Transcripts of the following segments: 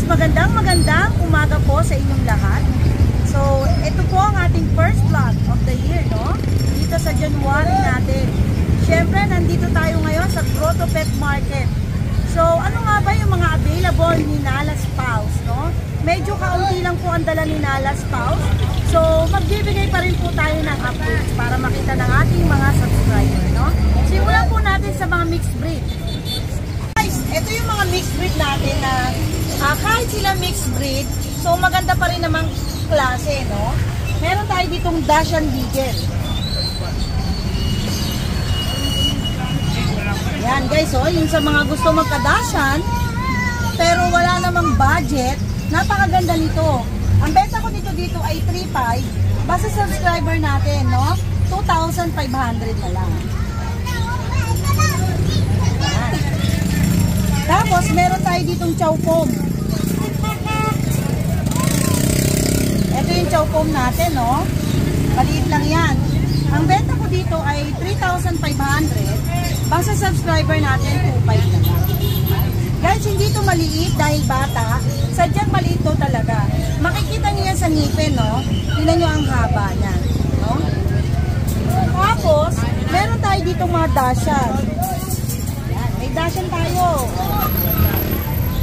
magandang umaga po sa inyong lahat. So, ito po ang ating first vlog of the year, no? Dito sa January natin. Siyempre, nandito tayo ngayon sa Grotto Pet Market. So, ano nga ba yung mga available ni Nala's Paws, no? Medyo kaunti lang po ang dala ni Nala's Paws. So, magbibigay pa rin po tayo ng updates para makita ng ating mga subscriber, no? Simulan po natin sa mga mixed breed. Guys, ito yung mga mixed breed natin na kahit sila mixed breed, so maganda pa rin namang klase, no? Meron tayo ditong Dachshund Beagle. Yan guys, oh, yung sa mga gusto magka-Dachshund, pero wala namang budget, napakaganda nito. Ang benta ko dito ay 3.5, basta subscriber natin, no? 2,500 na lang. Yan. Tapos, meron tayo ditong Chow Pom. Ito yung Chow Pom natin, no? Maliit lang yan. Ang benta ko dito ay 3,500. Basta subscriber natin, 2.5 na lang. Guys, hindi ito maliit dahil bata. Sadyang maliit to talaga. Makikita niyo yan sa ngipin, no? Tingnan niyo ang haba niya, no? Tapos, meron tayo dito mga Dachshund. Yan, may Dachshund tayo.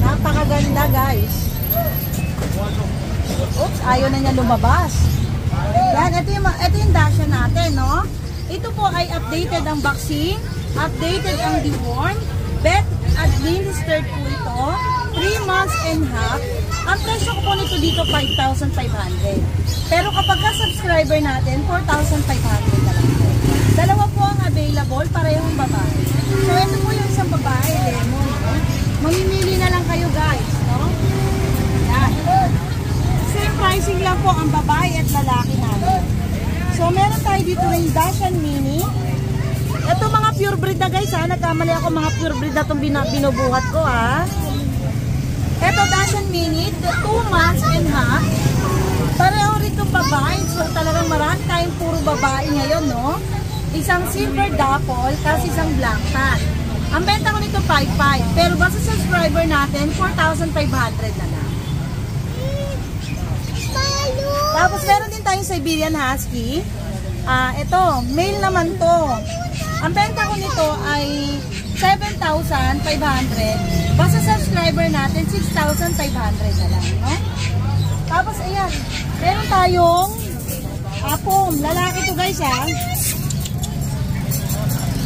Napakaganda, guys. Oops, ayaw na niya lumabas. Yan, ito yung Dachshund natin, no? Ito po ay updated ang vaccine, updated ang deworm, vet administered po ito, 3 months and half. Ang presyo ko po nito dito 5,500. Pero kapag ka-subscriber natin, 4,500 na lang po. Dalawa po ang available, parehong babae. So ito po yung isang babae, lemon, no? Mamimili na lang kayo guys, no? Yan. Same pricing lang po ang babae at lalaki namin. So meron tayo dito rin Dachshund Mini. Ito mga purebred na guys, ha. Nagkamali ako mga purebred na itong binubuhat ko, ha. Ito Dachshund Mini, 2 months and half. Pareho rin itong babae. So talagang marami tayong puro babae ngayon, no? Isang silver dapple, kasi isang black tan. Ang benta ko nito 5.5. Pero basta subscriber natin, 4,500 na lang. Tapos meron din tayong Siberian Husky. Ito, male naman to. Ang benta ko nito ay 7,500. Basta subscriber natin, 6,500 na lang, no? Tapos, ayan, meron tayong Pom. Lalaki to guys, ha.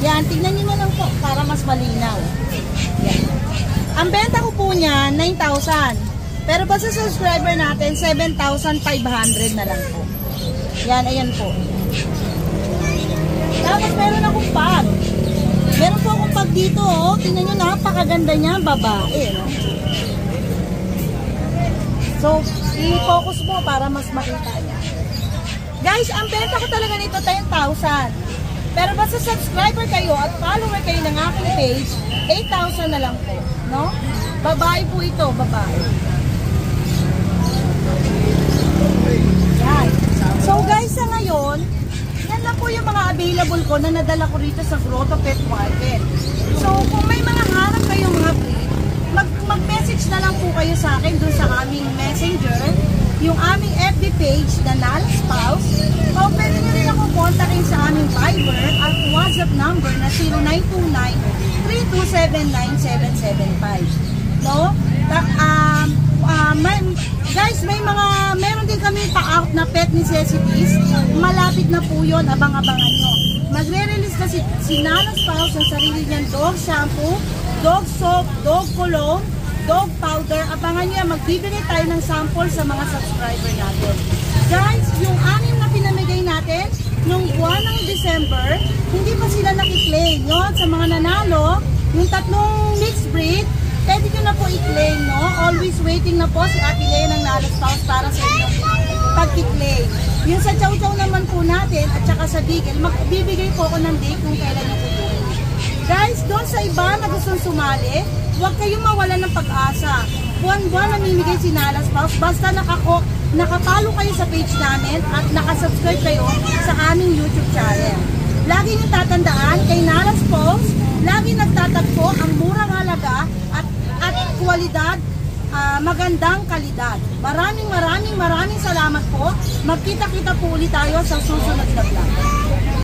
Yan, tignan nyo na lang po para mas malinaw. Yan. Ang benta ko po niya, 9,000. Pero basta subscriber natin, 7,500 na lang po. Yan, ayan po. Tapos meron akong pag. Meron po akong pag dito, oh. Tingnan nyo, napakaganda niya, babae, no? So, i-focus mo para mas makita niya. Guys, ang benta ko talaga nito 10,000. Pero basta subscriber kayo at follower kayo ng aking page, 8,000 na lang po, no? Babae po ito, babae. Yan. So guys, sa ngayon, yan lang po yung mga available ko na nadala ko rito sa Grotto Pet Market. So kung may mga hanap kayo mga breed, mag-message na lang po kayo sa akin dun sa aming messenger, yung aming FB page na Nala's Paws. O pwede nyo rin ako kontakin sa aming Viber at WhatsApp number na 0929-327-9775. No? Guys, meron din kami pa-out na pet necessities. Malapit na po yun, abang-abangan nyo. Magre-release na si Nala's Paws ng sarili niyang dog shampoo, dog soap, dog cologne, dog powder. Abangan nyo yan, magbibigay tayo ng sample sa mga subscriber natin. Guys, yung 6 na pinamigay natin nung buwan ng December, hindi pa sila nakiklaim. Yun, sa mga nanalo, yung 3 mixed breed, pwede nyo na po i-claim, no? Always waiting na po si Ate Lea ng Nala's Paws para sa inyong pag-i-claim. Yung sa Chow Chow naman po natin, at saka sa Beagle, magbibigay po ako ng date kung kailan nyo po doon. Guys, doon sa iba na gustong sumali, huwag kayong mawalan ng pag-asa. Buwan-buwan namimigay si Nala's Paws, basta nakapalo kayo sa page namin at nakasubscribe kayo sa aming YouTube channel. Lagi nyo tatandaan, kay Nala's Paws, lagi nagtatagpo ang murang halaga at kwalidad magandang kalidad. Maraming salamat po. Magkita-kita po ulit tayo sa susunod na vlog.